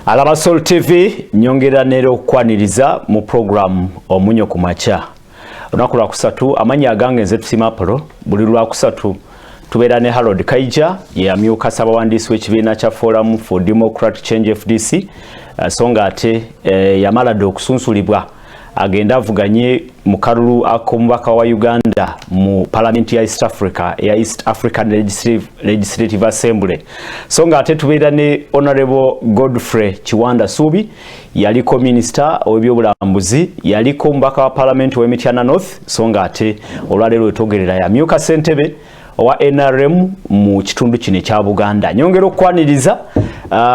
Alaba Soul TV nyongera nero kwaniriza mu program omunyo kumacha. Onakula kusatu amanya agange nze tusimapolo buli lwa kusatu tubeera ne Harold KAIJA ya myuka sabawandisi w'ekibiina kya Forum for Democratic Change FDC songa ate yamala okusunsulibwa agenda avuganye mu kalulu ak'omubaka wa Uganda mu Parliament ya East Africa ya East African Legislative Assembly songa ate tubeera ne Honorable Godfrey Chiwanda Subi yaliko minister w'ebyobulambuzi yaliko mbaka wa Parliament w'Emityana North songa ate olwalero etogerera ya myuka sentebe wa NRM mu kitundu kine kya Buganda nyongera okwaniriza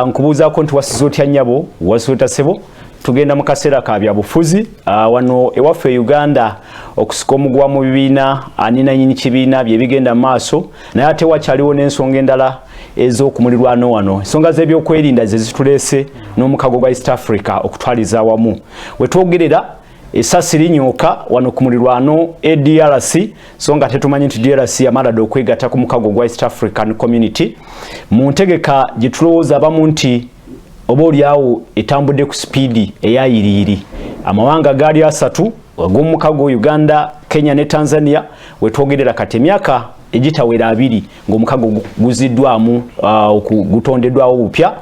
nkubuuza ko nti wasizotya nyabo wasota sebo tugenda mu kaseera ka bya bufuzi wano ewaffe Uganda okusika omugwa mu bibiina anina nyinyi kibiina bye bigenda maaso naye ate wakyaliwo n'ensonga endala ez'okumulirwano wano ensonga z'ebyokwerinda ze zitulese n'omukago gwa East Africa okutwaliza awamu wetwogerera esasi linyooka wano ku mulirwano DRC songa tetumanyi nti DRC yamala okwegatta ku mukago gwa East African Community mu ntegeka gitulowooza abamu nti oba oliawo etambudde ku sipiidi eyayiriiri amawanga gaali asatu ag'omukago Uganda, Kenya ne Tanzania wetwogerera kati emyaka egitawera abiri ng'omukago guziddwamu gutondeddwawo bupya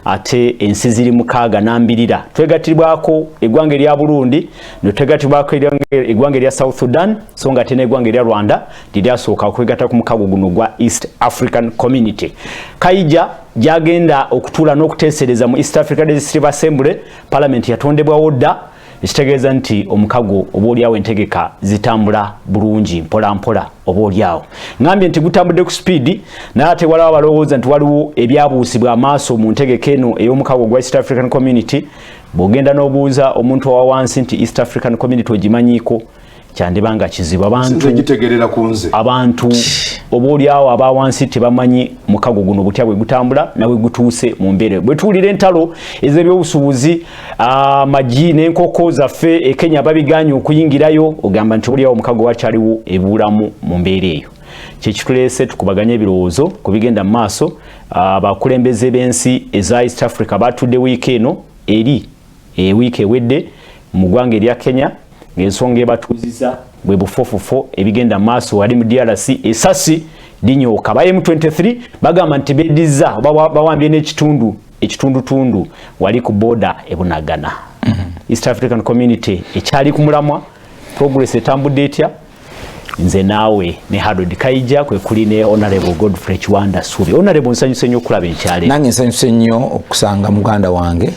ate ensi ziri mukaaga nambirira twegatibwako eggwanga lya Burundi twegatibwako eggwanga lya South Sudan songa ate n'eggwanga lya Rwanda liryasooka okwegatta ku mukago guno gwa East African Community. KAIJA gyagenda okutuula n'okuteesereza mu East African Legislative Assembly Parliament yatondebwawo dda ekitegeeza nti omukago oba oliawo entegeka zitambula bulungi mpola mpola oba oliawo ngambye nti gutambudde ku speedi naye ate waliwo balowooza nti waliwo ebyabuusibwa amaaso mu ntegeka eno ey'omukago gwa East African Community bw'ogenda n'obuuza omuntu owa wansi nti East African Community ogimanyiiko kyandibanga kizibu abantu oba oliawo aba wansi tebamanyi mukago guno butya bwe gutambula nawe gutuuse mu mbeera bwe tuwulira entalo ez'ebyobusuubuzi amagi n'enkoko zaffe e Kenya babiganye okuyingirayo ogamba nti oliawo omukago wakyaliwo ebuulamu mu mbeera eyo kyekituleese tukubaganya ebirowoozo ku bigenda mu maaso abakulembeze b'ensi eza East Africa batudde wiiki eno eri wiiki ewedde mu ggwanga erya Kenya ng'ensonga ebatuuziza bwe bufofofo ebigenda maaso wali mu DRC esasi linyooka ba M23 bagamba nti beddiza bawambye n'ekitundu wali ku border ebunagana East African Community ekyali ku mulamwa progress etambudde etya nze naawe ne Harold KAIJA kwe kuli ne Honorable Godfrey Chiwanda Subi. Honorable nsanyuse nnyo okulaba enkyale nange nsanyuse nnyo okusanga muganda wange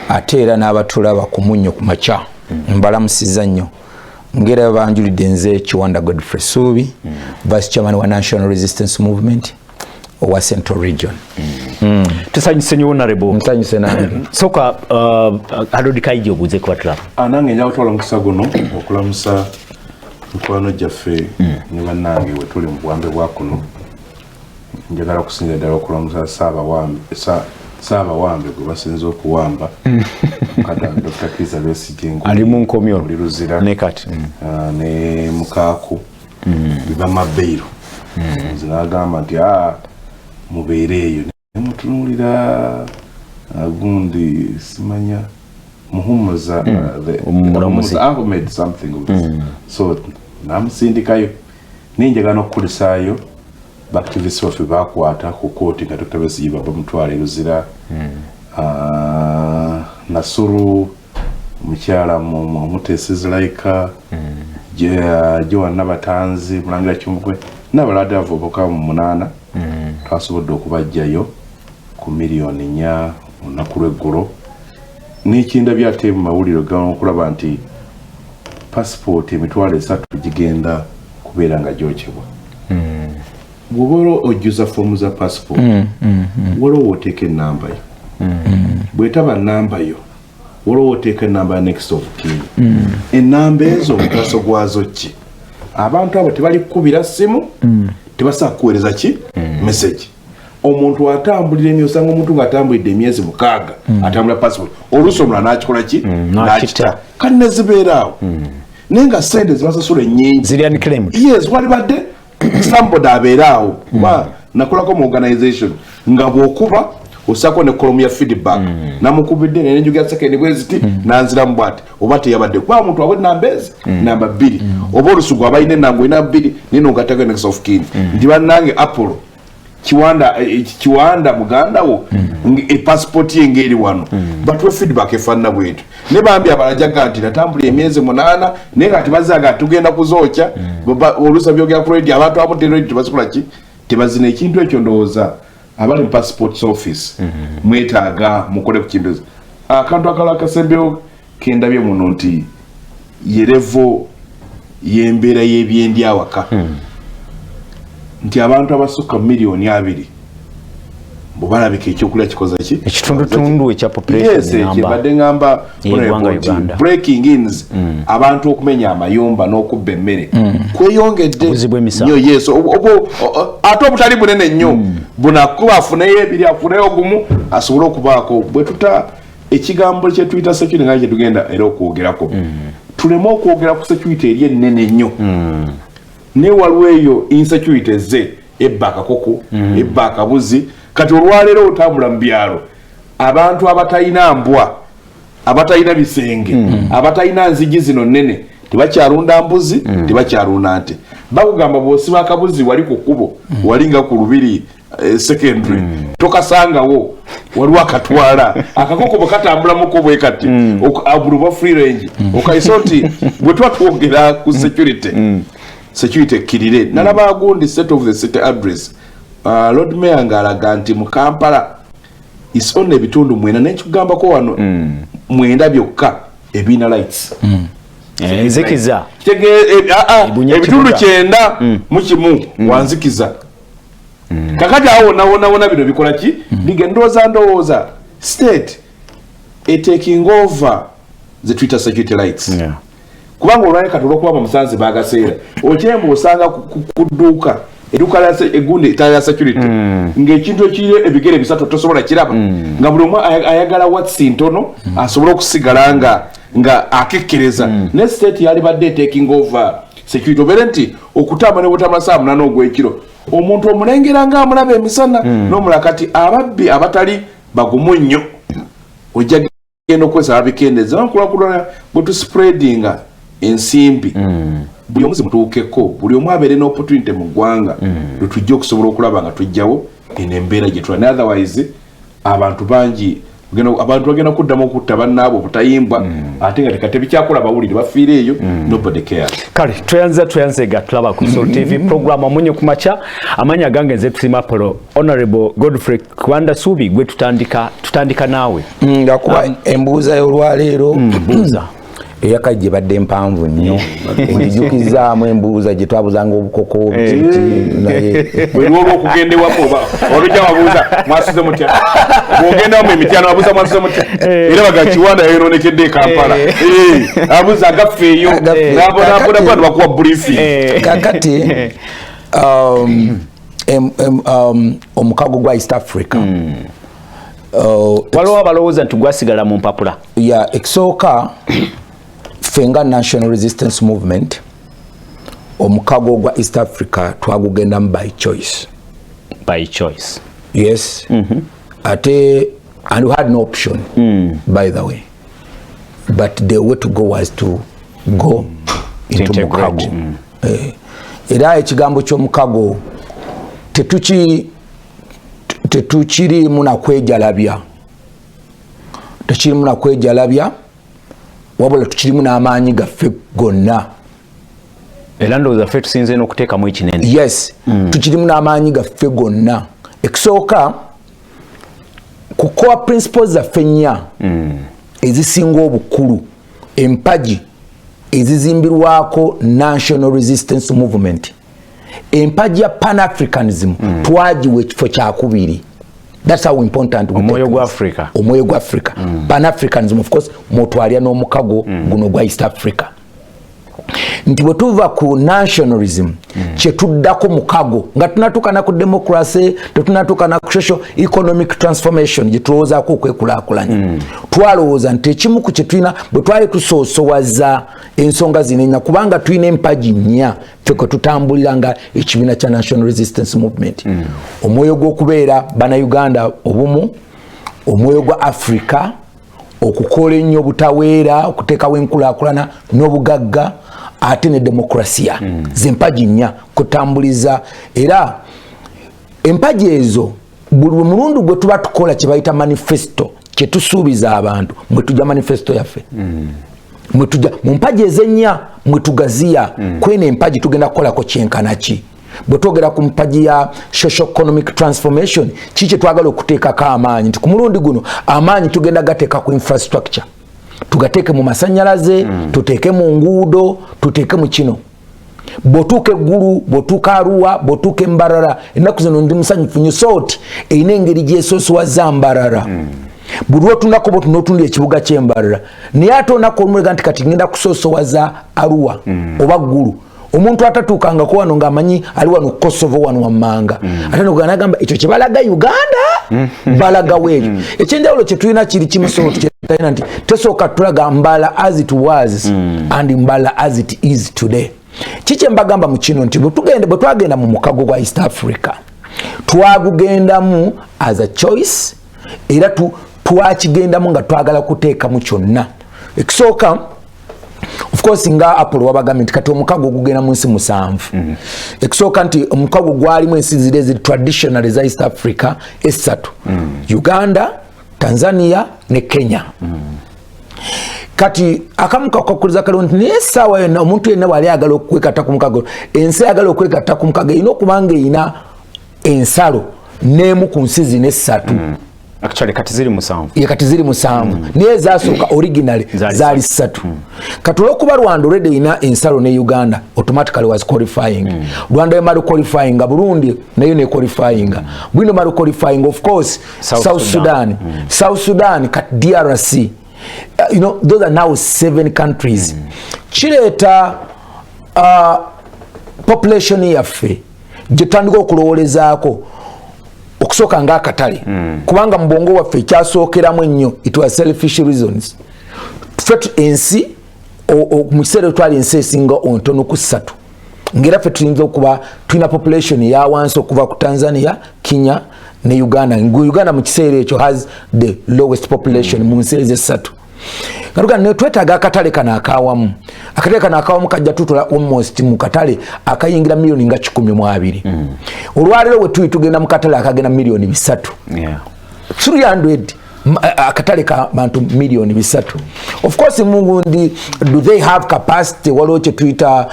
ate era n'abatulaba ku munnyo ku makya mbalamusiza nnyo ngera banjulidde nze Chiwanda Godfrey Subi Vice Chairman wa National Resistance Movement owa Central Region. Tusanyuse nnyo Honorable. Nsanyuse nange. Soka Harold KAIJA obuuze ku batulaba. Nange njagala kutwala mukisa guno okulamusa mukwano gyaffe ne bannange we tuli mu buwambe bwa kuno njagala kusinza ddala okulamusa Saabawambe gwe basinza okuwamba kata Dr. KIZZA BESIGYE ali mu nkomyo ne kati ne mukaaku bibamabeiro zinagamba nti mubeere eyo nemutunuulira gundi simanya muhumuza Ahmed something of this so namusindikayo ninjagala n'okukulisaayo activists waffe bakwata ku kooti nga Dr. BESIGYE baba mutwala eruzira Nasuru mukyala mutesizi laika Joan Nabatanzi Mulangira Kimbugwe n'abalwadde abavubuka mu 8 twasobodde okubajjayo ku miliyoni 4 olunaku lw'eggulo n'ekinda byate mu mawulire okulaba nti passport emitwalo 3 gigenda kubeera nga gyokebwa bw'oba ojjuza foomu za passport waliwo oteeka ennamba yo bw'etaba nnamba yo waliwo oteeka ennamba ya next of kin ennamba ezo omugaso gwazo ki abantu abo tebali kukubira ssimu tebasobola kuweereza ki message omuntu atambulira osanga omuntu ng'atambulidde emyezi 6 atambulira passport oluusi omulala n'akikola ki n'akita kati ne zibeeraawo naye nga sente zibasasula ennyingi ziri unclaimed yes walibadde somebody abeeraawo kuba nakolako mu organization nga bw'okuba osako ne kolom ya feedback namukubidde ne njugya second bweziti nanzira mbwate obate yabadde kwa muntu abwe nambezi namba 2 oba olusugu abayine nango ina 2 nino ngataka next of kin ndi banange Apollo Kiwanda muganda wo e passport yengeri wano batwe feedback efanna bwetu ne bambi abalajaga ati natambula emyezi 8 ne kati bazaga tugenda kuzocha olusa byogera ku radio abantu abo radio basukula ki tebazina ekintu ekyo ndowooza abali mu passport office mwetaaga mukole ku kintu akantu akala kasembeo kendabye muno nti yerevo yembera yebyendi awaka nti abantu abasuka milioni 2 bobalabika ekyokulya kikoza ki ekitundu ekya population namba badde ngamba breaking ins abantu okumenya amayumba n'okubba emmere kweyongedde nnyo yeso ate obutali bunene nnyo bunakuba afuneyo ebiri afuneyo ogumu asobole okubaako bwe tuta ekigambo kye tuyita security nga kye tugenda era okwogerako tuleme okwogera ku security eri ennene nnyo ne waliwo eyo insecurity ze ebba akakoko ebba akabuzi kati olwaleero otambula mu byalo abantu abatayina mbwa abatayina bisenge abatayina nzigi zino nnene tebakyalunda mbuzi tebakyalunda nte bakugamba bw'osiba akabuzi wali ku kkubo walinga ku lubiri secondary tokasangawo waliwo akatwala akakoko bwe katambulamuko bwe kati abuluba free range okayisa nti bwe tuba twogera ku security kirire nalaba agundi set of the city address Lord Mayor ngalaga nti mu Kampala isonne ebitundu mwena n'ekigambako wano mwenda byokka ebina lights nzikiza ebitundu 9 mu kimu wanzikiza kakati awo nawona bino bikola ki ndowooza state taking over the Twitter security lights kubanga olwale kati olwokuba musanze bagaseera okyemba osanga kudduuka eduka la egundi taya security ng'ekintu ekiri ebigere bisatu tosobola kiraba nga buli omu ayagala watsi ntono asobola okusigala nga akekkereza ne state yali badde taking over security obere nti okutamba ne butamasaamu nana ogw'ekiro omuntu omulengera nga amulaba emisana n'omulala kati ababbi abatali bagumu nnyo ojja genda okwesaba bikendeza nankulakulana bwe tuspreadinga ensimbi buli omuzi mutuukeko buli omu abeere n'opportunity mu ggwanga lwetujja okusobola okulaba nga tujjawo eno embeera gye tulina otherwise abantu bangi abantu bagenda kuddamu okutta bannaabo obutayimbwa ate nga tekate bikyakola bawulire bafiire eyo nobody care kale tweyanze ga tulaba ku Soul TV program amunye ku macha amanya gange nze tusima Apollo Honorable Godfrey Kwanda Subi gwe tutandika naawe ngakuba embuuza y'olwaleero mbuuza eyakajje badde mpanvu nnyo enjukizaamu embuuza gye twabuzanga obukoko naye bwe okugendewako olujja wabuuza mwasize mutya bw'ogendamu emityano wabuuza mwasize mutya era baga Kiwanda yayononekedde e Kampala abuuza agaffeeyo nabonabonabola bakuwa briefing kakati omukago gwa East Africa waliwo abalowooza nti gwasigala mu mpapula ekisooka fenga National Resistance Movement omukago gwa East Africa twagugendamu by choice yes ate and we had no option by the way but the way to go was to go into mukago era ekigambo ky'omukago tetukirimu nakwejalabya wabula tukirimu n'amaanyi gaffe gonna era ndowooza ffe tusinze n'okuteekamu ekinene yes tukirimu n'amaanyi gaffe gonna ekisooka ku core principles zaffe nnya ezisinga obukulu empagi ezizimbirwako National Resistance Movement empagi ya Pan-Africanism twagiwa ekifo kyakubiri. That's how important omwoyo gwa Africa. Omwoyo gwa Africa. Pan-Africanism of course motwalya n'omukago guno gwa East Africa. Nti bwe tuva ku nationalism kyetuddako mukago nga tunatukana ku democracy tetunatukana ku social economic transformation gye tulowoozaako okwekulaakulanya twalowooza nti ekimu ku kyetulina bwe twali tusoosowaza ensonga zinenya kubanga tulina empagi nnya ffe kwe tutambulira nga ekibiina kya National Resistance Movement omwoyo gw'okubeera bannayuganda obumu omwoyo gwa Africa okukola ennyo butaweera okuteekawo enkulaakulana n'obugagga ate ne demokrasia z'empagi nnya kutambuliza era empagi ezo buli mulundi gwe tuba tukola kye bayita manifesto kye tusuubiza abantu mwe tujja manifesto yaffe mwe tujja mu mpagi ezennya mwe tugaziya kwene empagi tugenda kukolako kyenkana ki bwe twogera ku mpagi ya social economic transformation kiki twagala okuteekako amaanyi nti ku mulundi guno amaanyi tugenda gateeka ku infrastructure tugateeke mu masannyalaze tuteeke mu nguudo tuteeke mu kino bwotuuka eggulu bwotuuka Arua bwotuuka Mbarara ennaku zino ndi musanyufu nnyo sooti erina engeri gyesoosowaza Mbarara buli lwotundako botunotunda ekibuga ky'Embarara naye ate onako olumulega nti kati ngenda kusoosowaza Arua oba ggulu omuntu atatuukangako wano ng'amanyi ali wano Kosovo wano wammanga ate noganagamba ekyo kye balaga Uganda balagawo ebyo ekyenjawulo kye tulina kiri kimu sooti kyetulina nti tesooka tulaga Mbala as it was and Mbala as it is today. Kiki mbagamba mu kino nti bwe twagenda mu mukago gwa East Africa twagugendamu as a choice era twakigendamu nga twagala kuteeka mu kyonna ekisooka of course nga Apollo wabagambye nti kati omukago gugenda mu nsi 7 ekisooka nti omukago gwalimu ensi ziri traditional za East Africa esatu Uganda, Tanzania ne Kenya kati akamuka kwakuliza kalo nti nesawa yena omuntu yenna wali agala okwekata ku mukago ensi agala okwekata ku mukago ino kubanga ina ensalo nemu ku nsi zino esatu actually kati ziri 7 ya kati ziri 7 niye zasooka originally zali 3 kati olwokuba Rwanda already ina ensalo ne Uganda automatically was qualifying Rwanda yamalu qualifying Burundi nayo ne qualifying bwino malu qualifying of course South Sudan South Sudan kat DRC you know those are now 7 countries kireta population yaffe gitandika okulowolezaako okusoka nga akatale kubanga mbongo waffe kyasookeramu ennyo it was selfish reasons fet ensi mu kiseera twali ensi esinga ontono ku 3 ngera ffe tuyinza okuba tulina population ya wansi okuva ku Tanzania, Kenya ne Uganda. Uganda mu kiseera ekyo has the lowest population mu nsi ez'esatu. Karuga ne twetaaga akatale kana akawamu. Akatale kana akawamu kajja tutula almost mu katale akayingira milioni nga 12. Olwalero we tugenda mu katale akagenda milioni 3. Yeah. 300 akatale ka bantu milioni 3. Of course mungundi do they have capacity waloche Twitter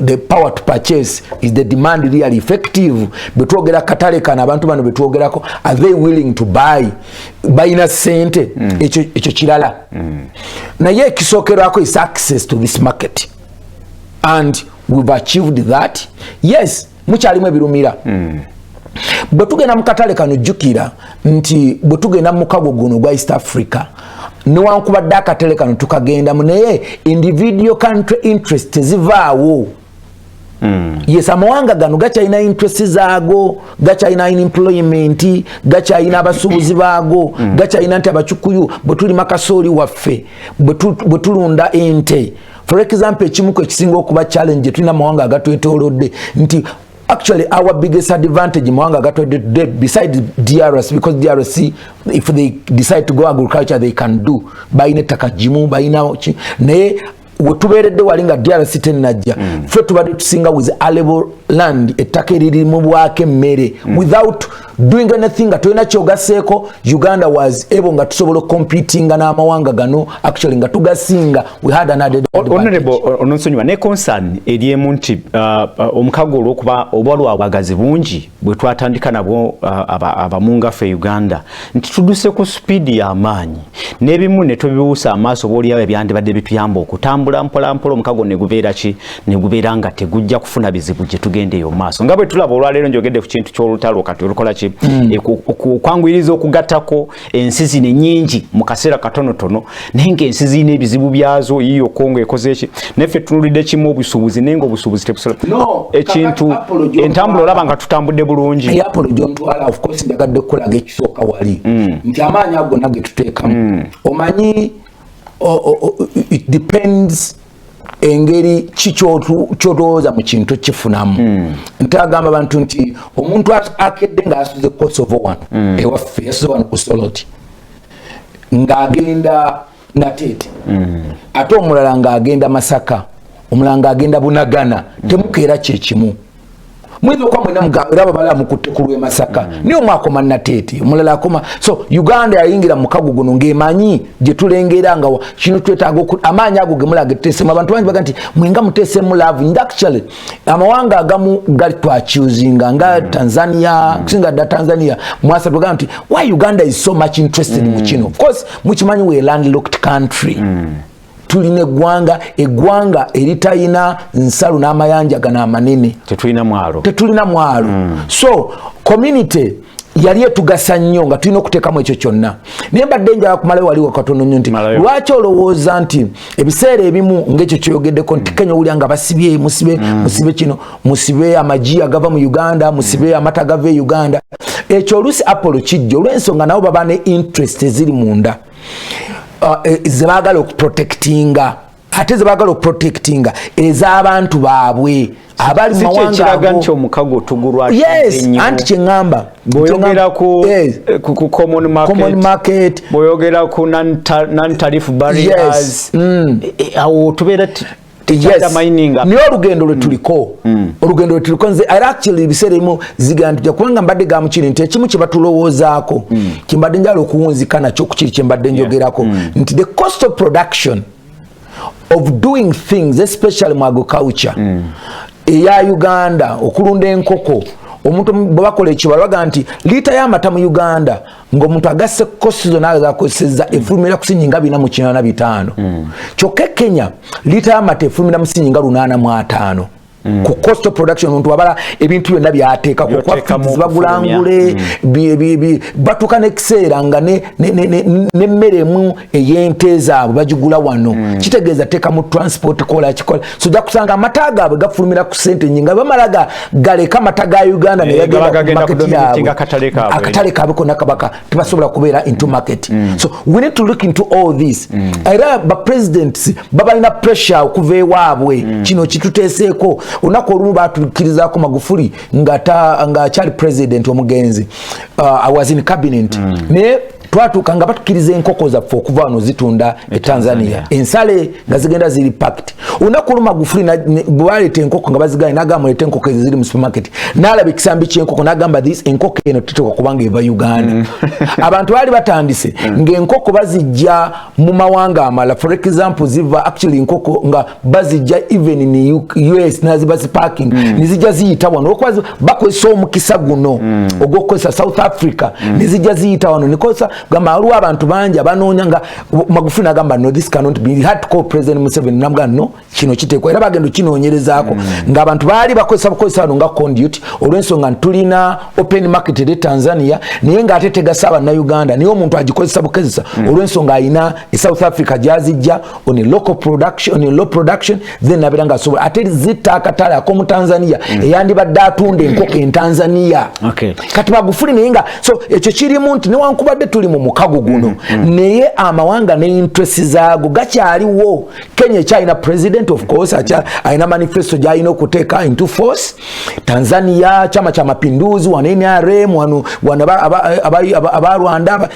the power to purchase is the demand really effective betwogera katale kana abantu bano betwogerako are they willing to buy ina sente echo kirala na ye kisokerako is access to this market and we've achieved that. Yes, mukyalimu ebirumira bwetugenda mu katale kano jjukira nti bwetugenda mu mukago guno gwa East Africa newankubadde akatale kano tukagendamu naye individual country interest zivaawo. Yes, amawanga gano gakyalina interest zaago, gakyalina employment, gakyalina abasuubuzi baago, gakyalina nti abacukuyu bwetuli makasooli waffe bwetulunda ente. For example, ekimu ekisinga okuba challenge tulina amawanga agatwetoolodde nti actually our biggest advantage Mwanga got besides DRC, because DRC if they decide to go agriculture they can do baine takajimu baina ne wetuberedde walinga DRC tenajja fe tubadde tusinga with arable land ettaka eririmu bwake mmere without doing anything atolina kyogaseeko. Uganda was able nga tusobola competing n'amawanga gano actually nga tugasinga we had another honorable ononsonyiwa ne concern eriemu nti omukago olwokuba obwalwa abagazi bungi bwe twatandika nabo abamunga fe Uganda nti tuduse ku speed ya amaanyi n'ebimu ne tubiwusa amaaso bw'oliyawo ebyandibadde bituyamba okutambula mpola mpola omukago ne gubeera ki ne gubeera nga tegujja kufuna bizibu gye tugendeyo maaso nga bwe tulaba olwaleero njogedde ku kintu ky'olutalo kati olukola ki okwanguyiriza okugattako ensi zino nnyingi mu kaseera katonotono naye ng'ensi zirina ebizibu byazo yiyo Congo ekoze eki neffe tunulidde kimu obusuubuzi naye ng'obusuubuzi tebusobola ekintu entambula olaba nga tutambudde bulungi. Apollo gy'ontwala of course njagadde okukolaga ekisooka wali nti amaanyi ago nage tuteekamu omanyi it depends engeri kikyotooza mu kintu kifunamu ntagamba abantu nti omuntu akedde ng'asuze Kosovo wano ewaffe yasuze wano ku Soloti ng'agenda Natete ate omulala ng'agenda Masaka omulala ng'agenda Bunagana temukeera kyekimu mwizo kwa mwena mga bala mukutte kulwe Masaka niyo mwakoma Natete omulala akoma so Uganda yayingira mukago guno ngemanyi gye tulengera nga kino twetaaga amaanyi ago gemulaga tetese abantu bangi baganti mwenga mutese mu love actually amawanga agamu gali twachuzinga nga Tanzania kusinga da Tanzania mwasa tuga nti why Uganda is so much interested mu kino of course mukimanyi we landlocked country tulina eggwanga eritayina nsalo n'amayanja gana amanene tetulina mwalo so community yali etugasa nnyo nga tulina okuteekamu ekyo kyonna naye mbadde njala kumalayo waliwo katono nnyo nti lwaki olowooza nti ebiseera ebimu ng'ekyo kyoyogeddeko nti Kenya owulira nga basibye musibe kino musibe amagi agava mu Uganda musibe amata gava e Uganda ekyo oluusi Apollo kijja olw'ensonga nabo baba ne interest eziri munda zebagala okuprotectinga ate zebagala okuprotectinga ez'abantu baabwe abali mu mawanga ago omukago tugulwa yes anti kyengamba boyogera ku common market boyogera ku non-tariff barriers awo tubeera niyo olugendo lwe tuliko olugendo lwe tuliko nze actually ebiseera ebimu zigana tujja kubanga mbadde ga mukiri nti ekimu kye batulowoozaako kimbadde njala okuwunzika nakyo ku kiri kye mbadde njogerako nti the cost of production of doing things especially mu agriculture eya Uganda okulunda enkoko omuntu bwakola ekibalo baga nti lita y'amata mu Uganda ng'omuntu agasse kosti zonna zakozesezza efulumira ku sinyinga 485 kyokka Kenya lita y'amata efulumira mu sinyinga 805 ku cost of production omuntu wabala ebintu byonna byateeka ku kwa bagulangule batuka n'ekiseera nga n'emmeremu ey'ente zaabwe bagigula wano kitegeeza teeka mu transport kola kikola so ojja kusanga amata gaabwe gafulumira ku ssente nyingi bamalaga galeka amata ga Uganda ne yagenda ku market akatale kaabwe konna kabaka tebasobola kubeera into market so we need to look into all this era ba presidents babalina pressure okuva ewaabwe kino kituteeseeko onako olumu batukirizaako Magufuli nga kyali president omugenzi I was in cabinet ne twatuuka nga batukiriza enkoko zaffe okuva wano zitunda e Tanzania ensale nga zigenda ziri packed onako olumu Magufuli bwaleeta enkoko nga bazigaye n'agamba muleete enkoko ezo ziri mu supermarket n'alaba ekisambi ky'enkoko n'agamba this enkoko eno tuteekwa kubanga eva Uganda abantu baali batandise ng'enkoko bazijja mu mawanga amala for example ziva actually enkoko nga bazijja even in US naziba ziparking nizijja ziyita wano olwokuba bakozesa omukisa guno ogw'okukozesa South Africa nizijja ziyita wano nikozesa gamba waliwo abantu bangi abanoonya nga Magufuli n'agamba no this cannot be had to call President Museveni n'agamba no kino kiteekwa era bagenda kinoonyerezaako ng'abantu baali bakozesa wano nga conduit olw'ensonga tulina open market eri Tanzania naye ng'ate tegasa Bannayuganda naye omuntu agikozesa bukezesa olw'ensonga alina e South Africa gyazijja on a local production then nabeera nga asobola ate zitta akatale ak'omu Tanzania eyandibadde atunda enkoko en Tanzania kati Magufuli naye nga so ekyo kirimu nti newankubadde tuli mu mukago guno naye amawanga ne interest zaago gakyaliwo Kenya ekyalina president of course alina manifesto gyalina okuteeka into force Tanzania chama cha mapinduzi wana NRM aba Rwanda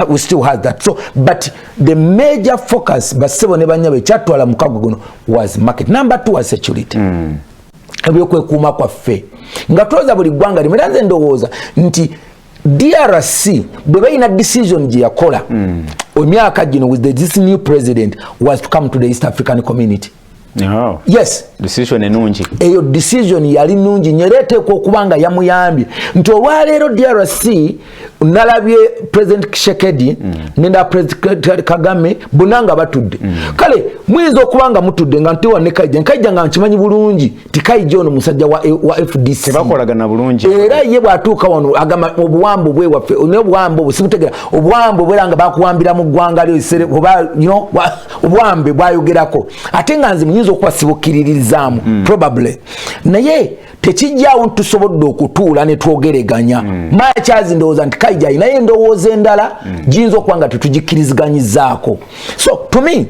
we still have that so but the major focus basebo ne banyabe kyatwala mukago guno was market. Number 2 was security ebyokwekuuma kwaffe nga twoza buli ggwanga limeranze ndowooza nti DRC bwe bayina decision gye yakola emyaka gino with this new president was to come to the East African community. Yes, decision enungi eyo decision yali nungi nyerete ko kubanga yamuyambye nti olwaleero DRC nalabye President Kishekedi nenda President Kagame bunanga batudde kale mwizo kubanga mutudde nga ntiwa ne KAIJA nga nkimanyi bulungi ti KAIJA ono musajja wa FDC tebakolagana bulungi era ye bwatuuka wano agamba obuwambo bwe waffe obuwambo busimutegera obuwambo bweranga bakuwambira mu ggwanga lyo isere oba obuwambe bwayogerako ate nga nzi muyinza okwasibukiririzaamu probably naye tekijjaawo ntusobodde okutuula ne twogereganya makyazi ndowooza nti KAIJA naye endowooza endala giyinza okuba nga tetugikkirizganyizaako so to me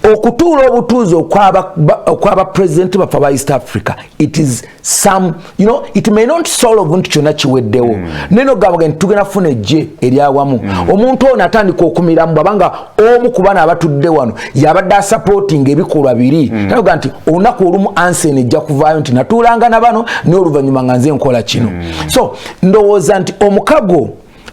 okutuula obutuuzi okwaba president bafa ba East Africa, it is some, you know, it may not solve nti kyonna kiweddewo neno gabaga nti tugenda funa ejje eryawamu omuntu ono atandika okumiramu bwabanga omu ku bana abatudde wano yabadde asupporting ebikolwa biri nayoga nti olunaku olumu Ansen ejja kuvaayo nti natuulanga na bano n'oluvannyuma nga nze nkola kino. So ndowooza nti omukago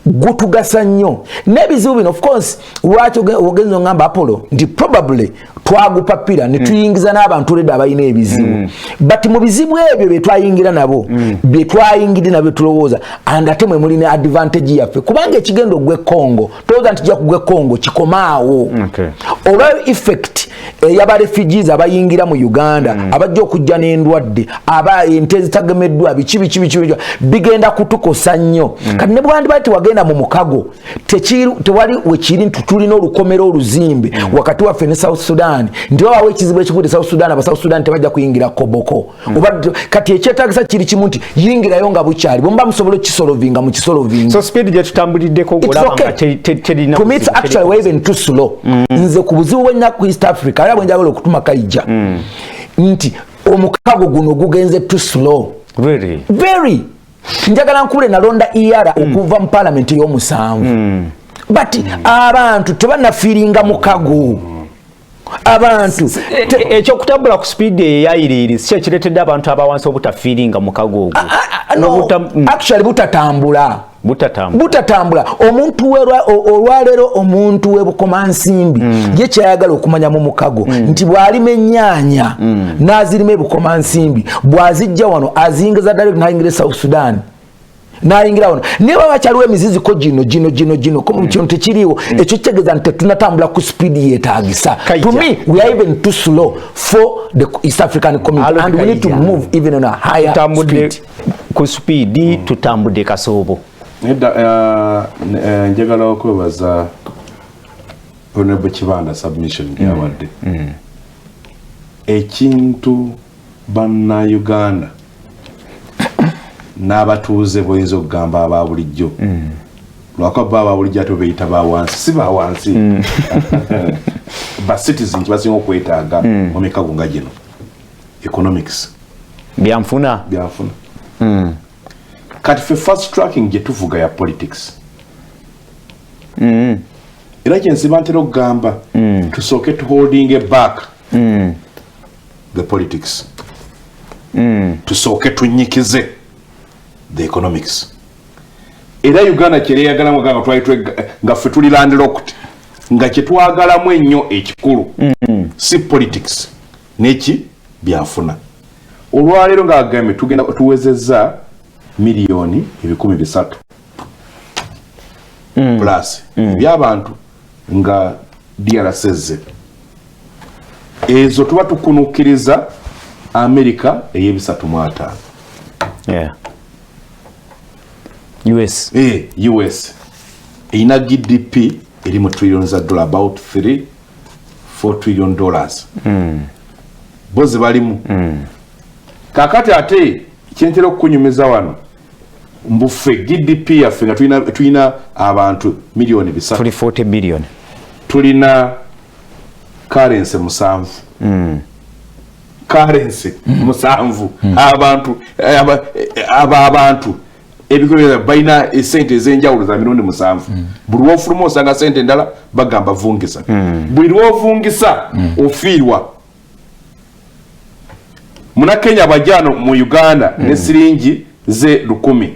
gutugasa nnyo n'ebizibu bino. Of course lwaki ogenza ongamba Apollo nti probably twagupapira ne tuyingiza n'abantu ledde abalina ebizibu but mu bizibu ebyo bye twayingira nabo bye twayingidde nabyo tulowooza and ate mwe muli ne advantage yaffe kubanga ekigenda ogwe Congo tulowooza nti kijja kugwe Congo kikomaawo olwa effect eyaba refugees abayingira mu Uganda abajja okujja n'endwadde aba ente zitagemeddwa biki bigenda kutukosa nnyo kati ne bwandi bati wagenda mu mukago tewali wekiri tulina olukomero oluzimbe wakati waffe ne South Sudan nti wawe ekizibu ekivudde South Sudan aba South Sudan tebajja kuyingira koboko kati ekyetagisa kiri kimu nti yingirayo nga bukyali bomba musobolo kisolovinga mu kisolovinga. So speed je tutambuliddeko olaba nga terina to me it's actually way even too slow nze ku buzibu bw'ennaku East Africa era bwenjagala okutuma KAIJA nti omukago guno gugenze too slow very njagala nkubule nalonda ER okuva mu parliament y'omusanvu but abantu tebanafiringa mukago abantu ekyokutambula ku speed eyayiriri si ekiretedde abantu abawansi obutafiringa mukago ogwo. No, actually butatambula omuntu olwalero omuntu webukomansimbi ye kyayagala okumanya mu mukago nti bwalima ennyaanya n'azirima ebukomansimbi bwazijja wano azingiza ddala n'ayingira South Sudan n'ayingira wano niba bakyaliwo emiziziko gino komu kino tekiriwo ekyo kitegeeza nti tetunatambula ku speed yeetaagisa. To me we are even too slow for the East African community and we need to move even on a higher speed. Ku speed tutambudde kasoobo njagala okwebaza Honorable Kibanda submission yawadde ekintu banna Uganda n'abatuuze boyinza okugamba aba bulijjo lwakaba aba bulijjo ate beyita bawansi si bawansi ba citizens basinga okwetaaga mu mikago nga gino economics byanfuna kati fe fast tracking gye tuvuga ya politics era kyensiba ntera okugamba tusooke tuholding back the politics tusooke tunyikize the economics. Era Uganda kyeyagalamu ganga nga ffe tuli landlocked nga kyetwagalamu ennyo ekikulu si politics neki byafuna. Olwaleero nga agambye tugenda tuwezezza miliyoni 300 plus by'abantu nga DRC ezo tuba tukunukiriza America ey'ebisatu US US ina GDP eri mu trillions of dollars, about 4 trillion dollars bozi balimu kakati ate kyentera okunyumiza wano mbufe GDP yaffe nga tulina abantu miliyoni 3 40 billion tulina currency musanvu currency musanvu abantu ebikolera baina esente ezenjawulo za mirundi musanvu buli wofuluma osanga sente endala bagamba vungisa buli wovungisa ofiirwa muna Kenya bajano mu Uganda ne siringi ze 10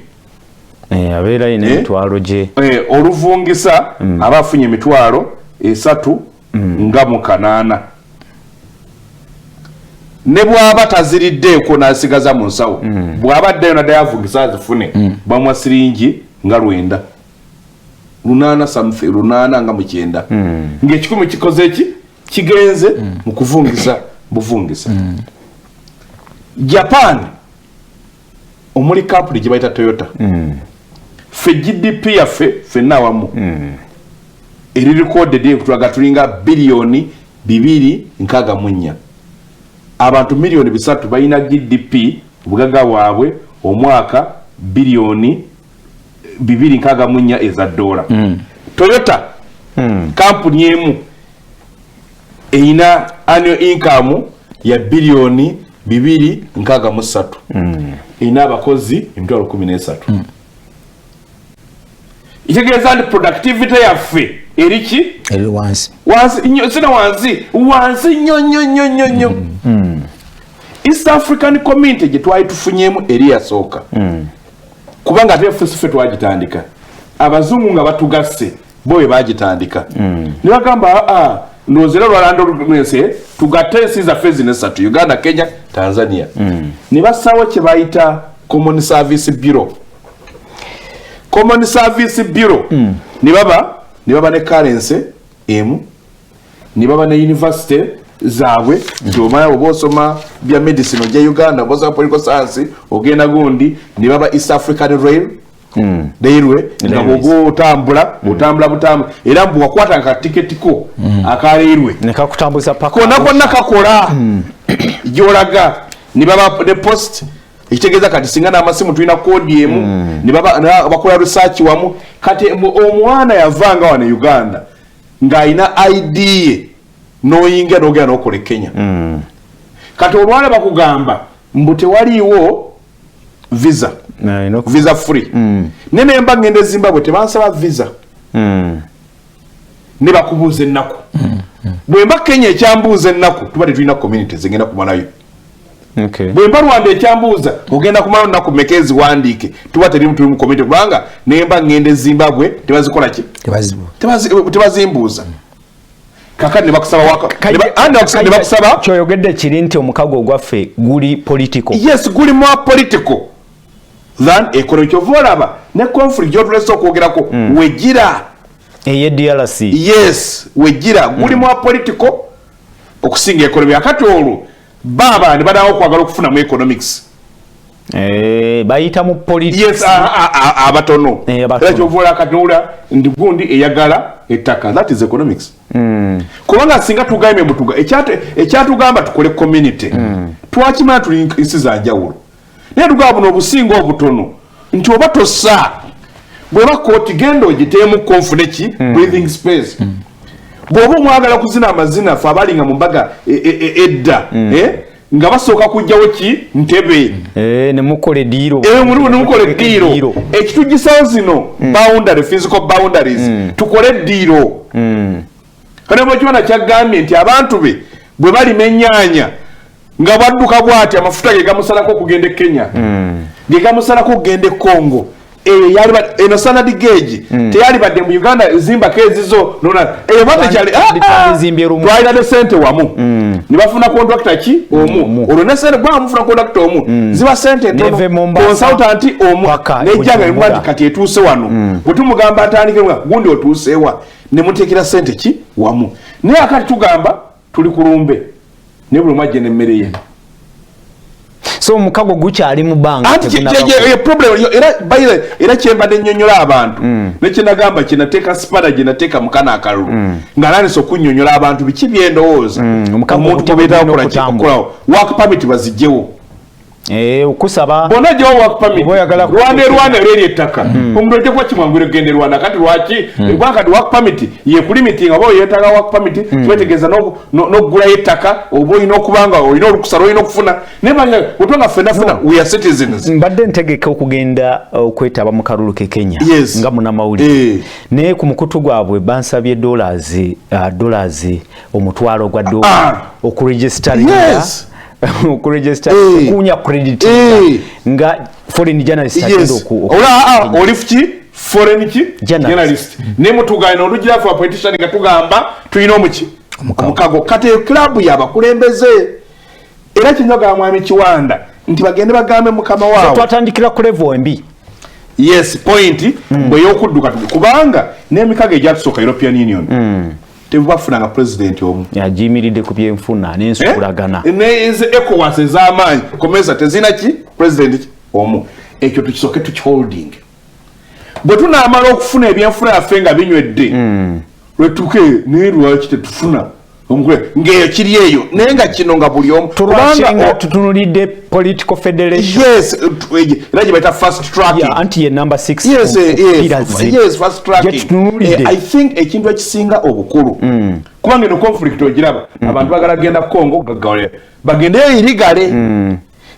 abeera ine mitwalo je oluvungisa abafunye mitwalo 3 nga mu 8 ne bwaba taziridde ko nasigaza mu nsawo bwabadde na dayavungisa azifune bamwa siringi nga 9 lunana something lunana nga mu 9 ng'ekikumi kikoze ki kigenze mu kuvungisa buvungisa Japan omuli company gibaita Toyota fe GDP ya fe nawamu eri recorded ekutwaga tulinga billioni 2.4 abantu miliyoni 3 bayina GDP bugaga waabwe omwaka billioni 2.4 eza dola Toyota company emu eina annual income ya bilioni 263 eina abakozi 13 itegeeza nti productivity yaffe eriki eri wansi nnyo East African community gye twali tufunyeemu eri yasooka kubanga ate ffe twagitandika abazungu nga batugasse bo bwe bagitandika ne bagamba ndowooza lwalanda olunense tugatte ensi zaffe zino esatu Uganda, Kenya, Tanzania ne bassaawo kye bayita Common Service Bureau ne baba ne currency emu ne baba ne university zaabwe nti omanya oba osoma bya medicine ojja Uganda oba osoma political science ogenda gundi ne baba East African Railway nga bwoba otambula era mbu wakwata akatiketi ko aka railway nekakutambuza paka konna kakola gyolaga ne baba ne post ekitegeeza kati singa n'amasimu tulina kodi emu ne bakola research wamu kati omwana yavanga wano Uganda ng'alina ID ye n'oyinga n'ogenda n'okola Kenya kati olwala bakugamba mbu tewaliiwo visa free ne mba ngende Zimbabwe tebansaba visa ne bakubuuza ennaku bwe mba Kenya ekyambuuza ennaku tuba tetulina community zengenda kumalayo bwe mba Rwanda ekyambuuza ogenda kumala ennaku mmeka eziwandiike tuba tuli mu community kubanga ne mba ngende Zimbabwe tebazikola ki tebazimbuuza kakati ne bakusaba kyoyogedde kiri nti omukago ogwaffe guli political. Yes, guli more political than economic. Ovolaba ne conflict gyotulesa okwogerako wegira eye DRC. Yes, wegira guli more political okusinga economy. Akati olwo baba ne badawo kwagala okufuna mu economics. Bayita mu politics. Yes, abatono. Era kyovola katula ndigundi eyagala ettaka. That is economics. Kubanga singa tugambe mutuga ekyatugamba tukole community. Twakimana tuli insi za njawulo. Naye tugaba buno obusinga obutono nti oba tossa bweba kooti genda ogiteemu konfuneki breathing space bw'oba omwagala kuzina amazina fe abalinga mu mbaga edda nga basooka kujjawo ki ntebe nemukola eddiiro ekitugisawo zino boundary physical boundaries tukole eddiiro kane bwekibona kyagambye nti abantu be bwe balima ennyaanya nga badduka bwati amafuta ge gamusalako okugenda e Kenya ge gamusalako okugenda e Congo yali eno standard gauge teyali badde mu Uganda zimbako ezizo nona bate twalina ne sente wamu ne bafuna contractor ki omu olwo ne sente bwa mufuna contractor omu ziba sente ntono consultant omu nejjanga limwati kati etuuse wano bwe tumugamba atandike gundi otuusewa ne muteekera sente ki wamu naye akati tugamba tuli kulumbe ne buli mwajje n'emmere ye so mukago gukyali mu banga problem era kyembadde nnyonnyola abantu nekye nagamba kinateeka spada gye nateeka mukana akalulu nga naanisa okunnyonnyola abantu biki byendowooza omuntu kubeetaokolawo work permit bazigyewo okusaba bona gyewo work permit Rwanda eri ettaka omuntu ojja kuba kimwangwire okugenda Rwanda kati lwaki bwakati work permit yekulimitinga oba oyetaaga work permit kibategeeza n'okugulayo ettaka oba olina okubanga olina olukusa lwolina okufuna naye otonga ffenafuna we are citizens. Mbadde ntegeka okugenda okwetaba mu kalulu ke Kenya nga munamawulire naye ku mukutu gwabwe bansabye dollars omutwalo gwa dola okuregistaringa okuregister okunya credit nga foreign journalist olifki foreign journalist ne mutugana olugira for politician nga tugamba tulina omukago kate club yabakulembeze era kinyoga mwami Kiwanda nti bagende bagambe mukama wao twatandikira ku level embi. Yes, point bwe yokudduka kubanga n'emikago egyatusoka European Union tebafunanga president omu yajimiridde ku byenfuna n'ensukulagana n'eze ECOWAS ez'amaanyi komesa tezina ki president omu ekyo tukisoke tukiholding bwe tunaamala okufuna ebyenfuna yaffe nga binywedde lwetuke naye lwaki tetufuna ngeyo kiri eyo naye nga kino nga buli omu kubanga tutunulidde political federation. Yes, era gye bayita fast tracking anti ye number 6 yes fast tracking I think ekintu ekisinga obukulu kubanga no conflict ogiraba abantu bagala genda Congo gagale bagende irigale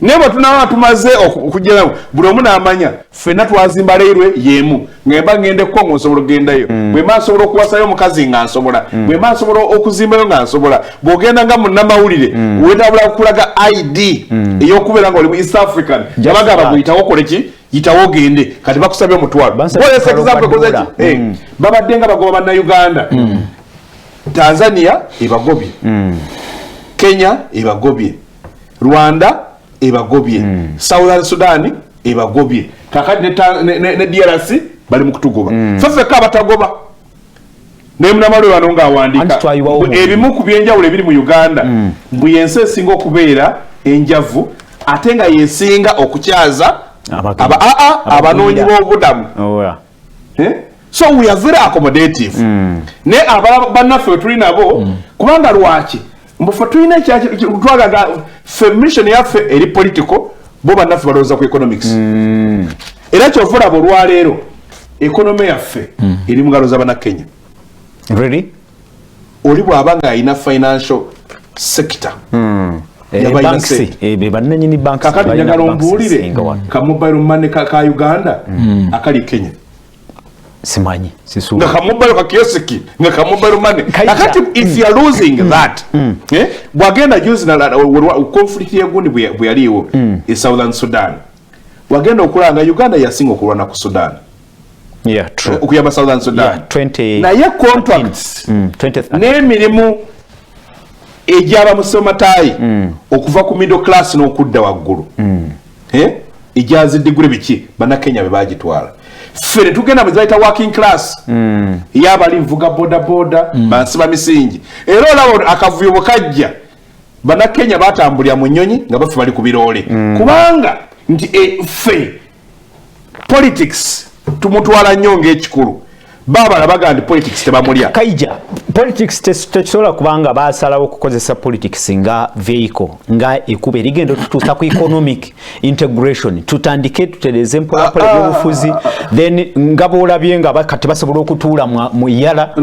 nebo tunawa tumaze okugera buli omu n'amanya fena twazimba leerwe yemu ngeba ngende Congo nsobola gendayo bwe masobola okuwasayo mukazi nga nsobola bwe masobola okuzimbayo nga nsobola bogenda nga munnamawulire wetabula kulaga ID eyokubera nga oli mu East African jabagaba kuyitawo koleki yitawo gende kati bakusabye omutwalo bole example koze babadde nga bagoba na Uganda Tanzania ebagobye Kenya ebagobye Rwanda ebagobye Southern Sudan ebagobye kakati ne DRC bali mukutugoba fefe ka batagoba nemuna malo wano nga awandika ebimu ku byenjawulo ebiri mu Uganda mbuyense esinga okubeera enjavu atenga yesinga okukyaza abanoonyi b'obudamu so we are very accommodative ne abannaffe tuli nabo kubanga lwaki mbufe tulina twagaga mission yaffe eri political bo bannaffe balowooza ku economics era kyovula olwaleero economy yaffe eri mu ngalo z'Abannakenya really oli bw'aba nga alina financial sector kakati njagala ombuulire ka mobile money ka Uganda akali Kenya simanyi sisu nga mobile ka kioski nga mobile money kakati if you are losing that wagenda juzi na conflict yegundi bwe yaliwo e Southern Sudan wagenda okulanga Uganda yasinga okulwana ku Sudan true okuyamba Southern Sudan 20 na ye contracts 20 n'emirimu ejaba musomatayi okuva ku middle class n'okudda waggulu ejazidde gure biki Bannakenya be bagitwala fere tugenda muzayita working class yabali mvuga boda bansiba misingi era olabo akavuyo bukajja Bannakenya batambulya mu nnyonyi nga bafe bali ku birole kubanga nti fe politics tumutwala nnyo ng'ekikulu baba labaga ndi politics tebamulya kaija politics tesobola kubanga basalawo okukozesa politics nga vehicle nga ekube ligendo tutuusa ku economic integration tutandike tutereze mpola by'obufuzi then nga boolabye nga kati basobola okutuula mu yala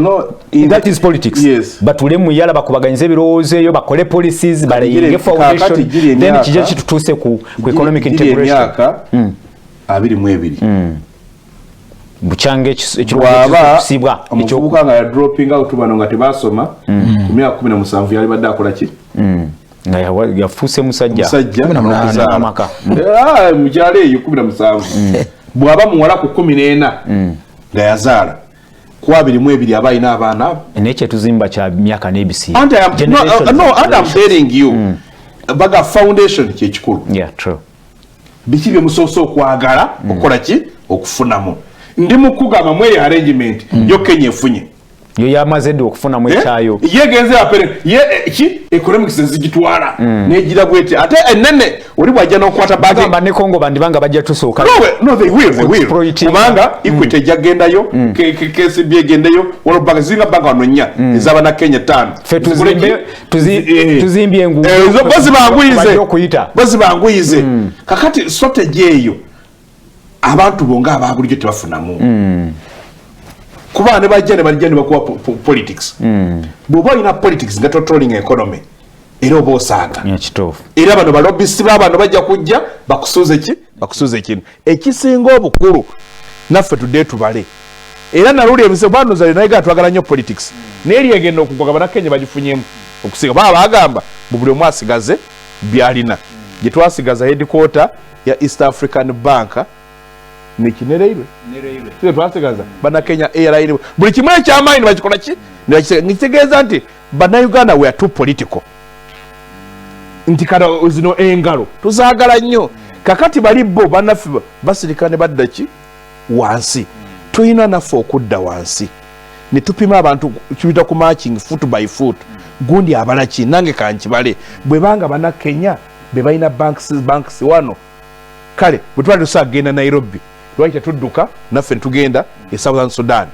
that is politics batule mu yala bakubaganyize ebirowoozo eyo bakole policies baleyinge foundation then kijja kitutuuse ku economic integration 22 buchange ekirwabwa omuvubuka nga ya dropping out bano nga tebasoma ku 17 yali badde akola ki nga yafuuse musajja amaka mukyalo eyo 17 bw'aba muwala ku 14 nga yazaala ku 22 aba alina abaana nekye tuzimba kya myaka n'ebisi and I'm telling you baga foundation kyekikulu biki bye musoose okwagala okukola ki okufunamu ndi mukugamba mweri arrangement yo Kenya efunye yo yamaze dde okufunamu ekyayo yegenze apere ki economics zigitwala negira bwete ate enene oli bwajja n'okwata bagamba ne Congo bandibanga bajja tusooka no they will kubanga Equity ejjagendayo KCB egendayo wano baga zinga banga wanonya ezaba na Kenya 5 fe tuzimbye engu bozi banguyize kakati strategy eyo abantu bonga ababulijjo tebafunamu kuba ne bajja ne bakuwa politics bw'oba olina politics nga totrolling economy era oba osaaga era bano balobisi b'abantu bajja kujja bakusuuza ekintu ekisinga obukulu naffe tudde tubale era naluli emise banuzale naye ga twagala nnyo politics n'eri egenda okugwaga Bannakenya bagifunyemu okusinga baba bagamba buli omu asigaze byalina gye twasigaza headquarter ya East African Bank nekinereirwe twe twasigaza Bannakenya era buli kimwe ekyamaanyi bakikola ki nikitegeeza nti Bannayuganda we are too political nti kano zino engalo tuzaagala nnyo kakati bali bo bannaffe basirika ne badda ki wansi tulina naffe okudda wansi ne tupima abantu kibita ku matching foot by foot gundi abala ki nange kankibale bwe banga Bannakenya be balina banks wano kale bwe twali tusagenda Nairobi lwaki tudduka naffe tugenda e Southern Sudan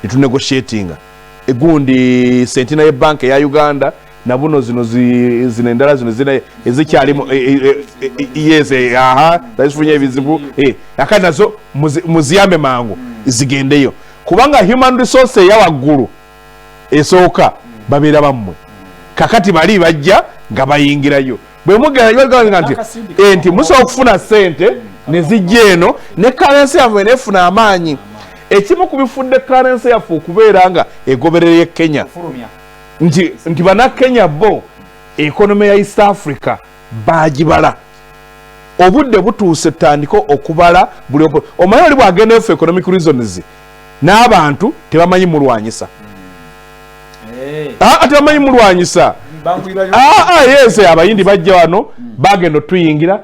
netunegotiatinga egundi sentina ye bank ya Uganda na buno zino endala zino ezikyalimu yes zazifunye ebizibu akati nazo muziyambe mangu zigendeyo kubanga human resource ya waggulu esooka babeera bammwe kakati bali bajja nga bayingirayo bwe mugenda nti musobola okufuna ssente ne zijja eno ne kalensi yaffe nefuna amaanyi ekimu ku bifudde kalensi yaffe okubeera nga egoberera Kenya nti bannakenya bo ekonomi ya East Africa bagibala obudde butuuse tutandika okubala buli omanyi oli bwagenda efu economic reasons n'abantu tebamanyi mulwanyisa tebamanyi mulwanyisa yes abayindi bajja wano bagenda otuyingira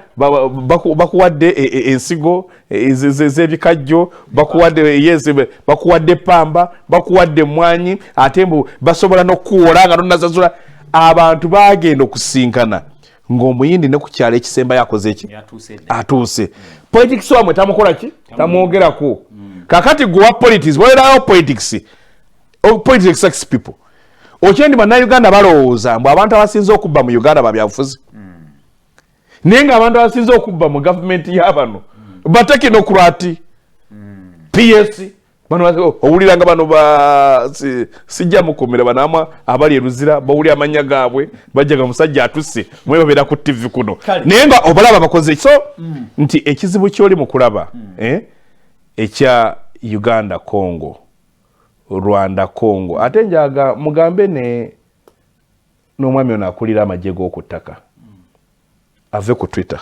bakuwadde ensigo z'ebikajjo bakuwadde pamba bakuwadde mwanyi ate mbu basobola n'okuwola nga tonazazula abantu bagenda okusinkana ng'omuyindi ne ku kyalo ekisemba yakoze eki atuuse politics wamwe tamukola ki tamwogerako kakati gwe wa politics bwerayo politics sex people okyendi bannayuganda balowooza mbu abantu abasinze okubba mu Uganda babyabufuzi naye nga abantu abasinze okubba mu gavumenti y'abano batekinokrati PS bano owuliranga bano sijja mukomera banamwa abali eruzira bawuli amanya gaabwe bajjaga musajja atuse mwe babeera ku TV kuno naye nga obalaba bakoze so nti ekizibu kyoli mu kulaba ekya Uganda Congo Rwanda Congo ate njaga mugambe n'omwami ono akulira amagye g'okuttaka ave ku Twitter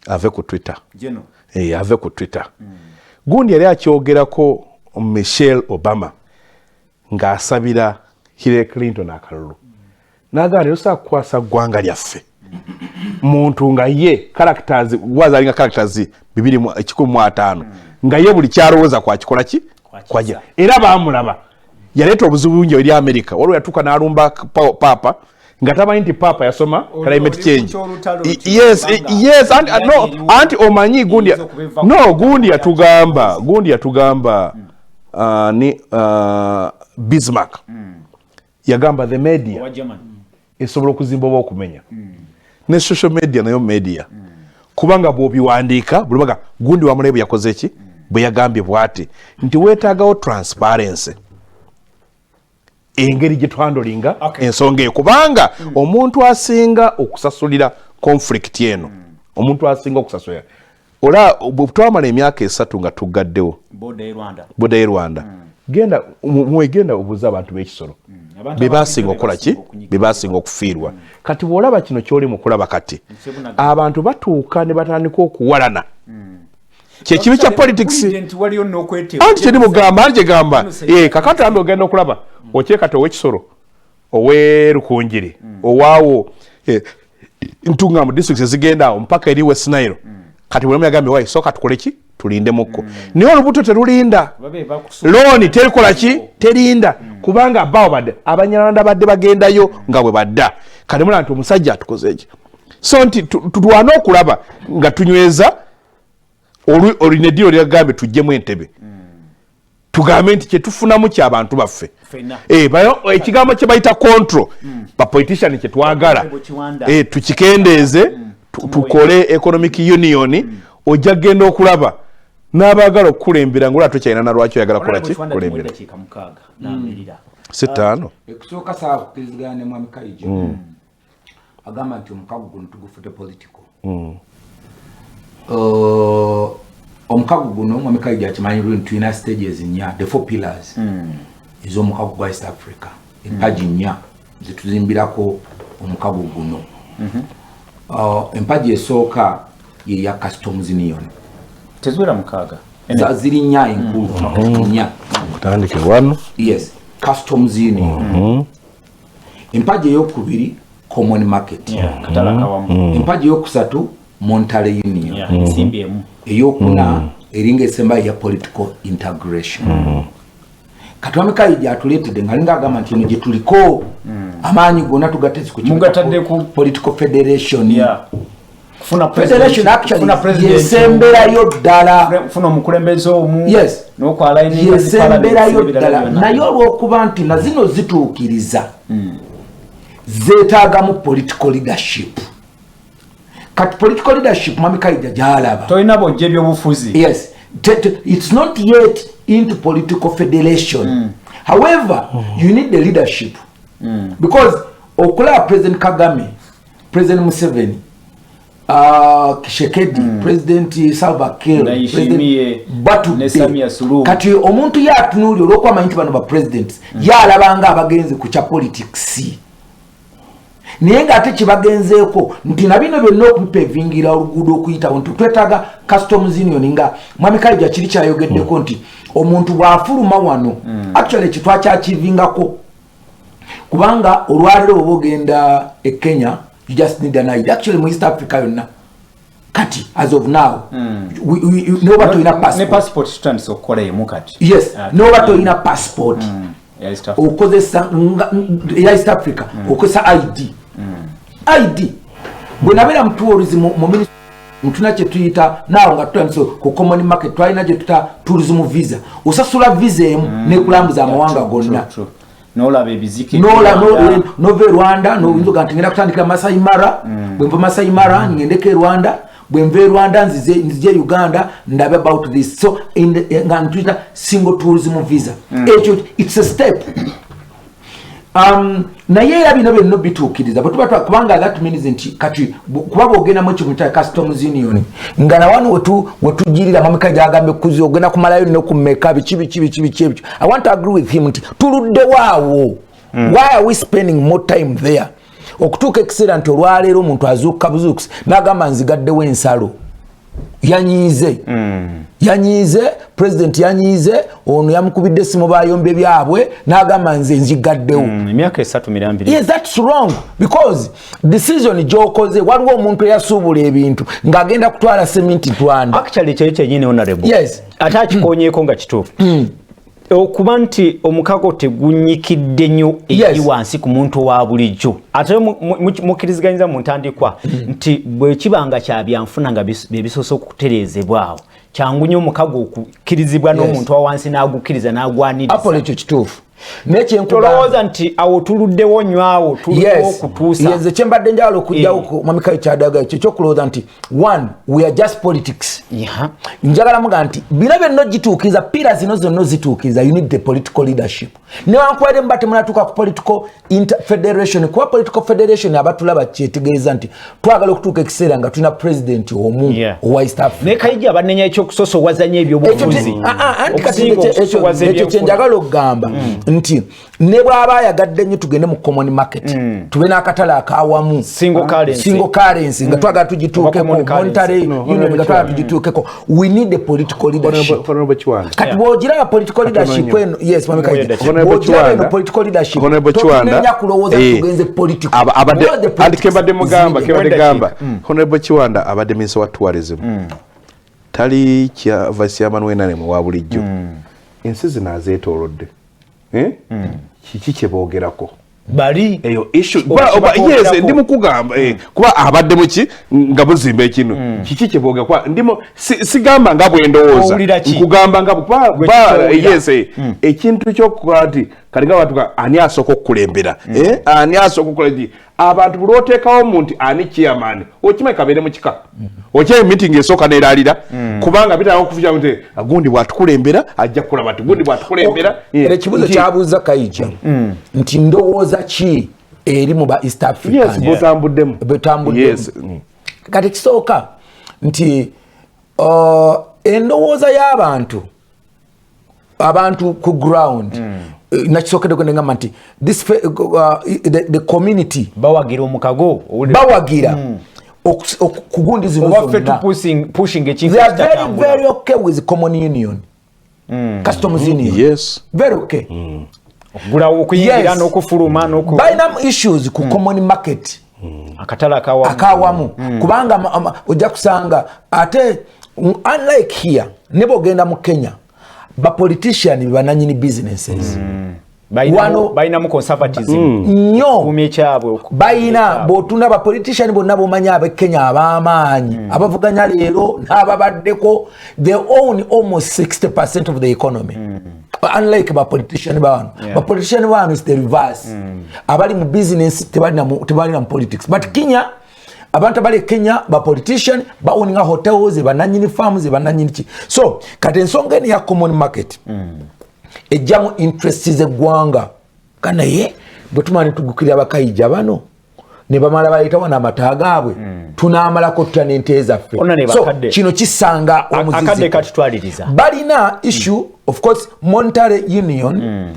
ave ku Twitter gundi yali akyogerako Michelle Obama ng'asabira Hillary Clinton akalulu n'agamba leero saakukwasa ggwanga lyaffe muntu nga ye characters wazalinga characters 215 nga ye buli kyalowooza kwakikola ki kwaja era baamulaba yaleeta obuzibu bungi eri America waliwo yatuuka n'alumba papa nga tamanyi nti papa yasoma climate change yes anti omanyi gundi yatugamba ni Bismarck yagamba the media esobola okuzimba oba okumenya ne social media nayo media kubanga bw'obiwandiika buli baga gundi wamulabe bwe yakoze ki bwe yagambye bw'ati nti weetaagawo transparency engeri gye twandolinga ensonga eyo kubanga omuntu asinga okusasulira conflict eno omuntu asinga okusasulira ola bwetwamala emyaka 3 nga tuggaddewo boda y'e Rwanda genda mwegenda obuuza abantu b'ekisolo be basinga okukola ki be basinga okufiirwa kati bw'olaba kino ky'oli mu kulaba kati abantu batuuka ne batandika okuwalana kyekibi kya politics anti kyeri mugamba anti kyegamba kakati ambe ogenda okulaba okyekati ow'ekisolo owe Rukunjiri owaawo ntunga mu district ezigenda awo mpaka eri West Nile kati bwemu yagambye wayi soka tukole ki tulindemukko naye olubuto terulinda looni terikola ki terinda kubanga abawo badde Abanyarwanda badde bagendayo nga bwe badda kati mulaba nti omusajja atukoze eki so nti tulwana okulaba nga tunyweza olunedio lyagambye tujjemu Entebbe tugambe nti kyetufunamu ky'abantu baffe ekigambo kye bayita control bapolitician kye twagala tukikendeeze tukole economic union ojja genda okulaba n'abaagala okukulembera ng'olwa tokyalina na lwaki oyagala kukola ki kulembera sitaano ekusooka saa kukirizigana ne mwami Kaija agamba nti omukago guno tugufute political omukago guno mwami Kaija akimanyi bulungi tulina stages nnya the 4 pillars ez'omukago gwa East Africa empaji nnya zetuzimbirako omukago guno empaji esooka ye ya customs union tezuwera mukaaga ziri nnya enkulu nnya kutandike wano yes customs union empaji ey'okubiri common market empaji ey'okusatu monetary union eyokuna eringa esemba ya political integration katwame Kaija atuletedde ngalinga agamba nti eno gye tuliko amaanyi gonna tugateze ku political federation federation actually yesemberayo ddala funa omukulembeze omu yesemberayo ddala naye olw'okuba nti na zino zituukiriza zeetaagamu political leadership kati political leadership mwami Kaija gyalaba toyina bojja ebyobufuzi yes it's not yet into political federation However, you need the leadership. Because okulaba President Kagame, President Museveni, Kishekedi, President Salva Kiir, President Batu, kati omuntu yatunuli olw'okuba amanyi nti bano ba presidents yalabanga abagenzi ku kya politics. Naye ng'ate kibagenzeeko nti na bino byonna okubipevingira oluguudo okuyita nti twetaaga customs union nga Mwami KAIJA kiri kyayogeddeko nti omuntu bw'afuluma wano actually kitwakyakivingako kubanga olwaliro oba ogenda e Kenya you just need an ID. Actually mu East Africa yonna kati as of now noba toyina passport. Ne passport tutandise okukola emu kati. Yes, noba toyina passport okozesa East Africa okozesa ID. ID bwenabeera mu tourism mu ministry mutuna kye tuyita naawe nga tutandise ku common market twalina gye tuta tourism visa osasula visa emu nekulambuza amawanga gonna n'olaba ebizike nova e Rwanda noyinza nti ngenda kutandikira Masai Mara bwe nva Masai Mara ngendeko e Rwanda bwe nva e Rwanda nzije Uganda ndabe about this so nga ntuyita single tourism visa it's a step naye era bino byonna bituukiriza bwe tuba kubanga that means nti kati kuba bwogenda mu ekintu kya customs union nga nawano wetugirira Mwami KAIJA agambe kuzi ogenda kumalayo nokumeka biki I want to agree with him nti tuludde waawo why are we spending more time there okutuuka ekiseera nti olwaleero omuntu azuuka buzuukusi n'agamba nzigaddewo ensalo yanyiize president yanyiize ono yamukubidde simu bayombe byabwe n'agamba nze nzigaddewo emyaka 3 yes that's wrong because decision gyokoze waliwo omuntu eyasuubula ebintu ng'agenda kutwala seminti Rwanda actually kyenyini honorable yes ate akikonyeeko nga kituufu okuba nti omukago tegunyikidde nnyo eri wansi ku muntu wa bulijjo ate mukkiriziganyiza mu ntandikwa nti bwe kibanga kya byanfuna nga bisoose okutereezebwawo kyangu nnyo omukago okukkirizibwa n'omuntu wa wansi n'agukkiriza n'agwaniriza apo ekyo kituufu tolowooza nti awo tuluddewo nnyo awo tuluddewo okutuusa nze kyembadde njagala okujjawo Mwami KAIJA kyadaga ekyo ekyokulowooza nti one we are just politics njagala muga nti bino byonna gituukiriza pira zino zonna zituukiriza you need the political leadership newankubadde muba temunatuuka ku political federation kuba political federation abatulaba kyetegeeza nti twagala okutuuka ekiseera nga tulina president omu owa East Africa ne KAIJA banenya ekyokusosowazanya ebyobufuzi ekyo kyenjagala okugamba nti ne bw'aba ayagadde nnyo tugende mu common market tube n'akatale akawamu single currency nga twagala tugituukeko monetary union nga twagala tugituukeko we need a political leadership kati bw'ogiraba political leadership eno yes Mwami KAIJA bw'ogiraba eno political leadership totunenya kulowooza tugenze political kebadde gamba Honorable Kiwanda abadde minister wa tourism tali kya vice chairman w'enanemu wa bulijjo ensi zino azeetoolodde kiki kyeboogerako bali eyo issue yes ndi mukugamba kuba abadde muki nga buzimba ekino kiki kyeboogera kwa ndimo sigamba nga bwendowooza nkugamba nga yes ekintu ky'okukwati kalinga abantu ani asooka okukulembera ani asooka okukulembera abantu bulooteekawo omuntu ani chairman okimanyi kabeere mu kika okyayo meeting esooka neeraalira kubanga bitaawo okufuja nti gundi bwatukulembera ajja kukola bati gundi bwatukulembera ekibuzo kyabuuza KAIJA nti ndowooza ki eri mu ba East Africa yes botambuddemu yes kati kisooka nti endowooza y'abantu ku ground nakisookedde kwenengamba nti the community bawagira omukago bawagira okugundiza pushing they are very very okay with common union customs union yes very okay okugulawo okuyingira n'okufuluma balina issues ku common market akatala akawamu kubanga ojja kusanga ate unlike here ne bogenda mu Kenya ba politician bananyini businesses bayina mu conservatism nyo kumekyabwe bayina botunda ba politician bonna bomanya abe Kenya abamaanyi abavuganya leero n'ababaddeko they own almost 60% of the economy unlike ba politician bano ba politician bano is the reverse abali mu business tebalina mu politics but Kenya abantu bali Kenya ba politician ba owning hotels bananyini farms bananyini ki so kati ensonga eni ya common market ejjamu interest z'eggwanga kanaye bwe tumani tugukira abakaija bano ne bamala bayitawo n'amata gaabwe tunaamalako tutya n'ente zaffe so kino kisanga akadde katutwaliriza balina issue of course monetary union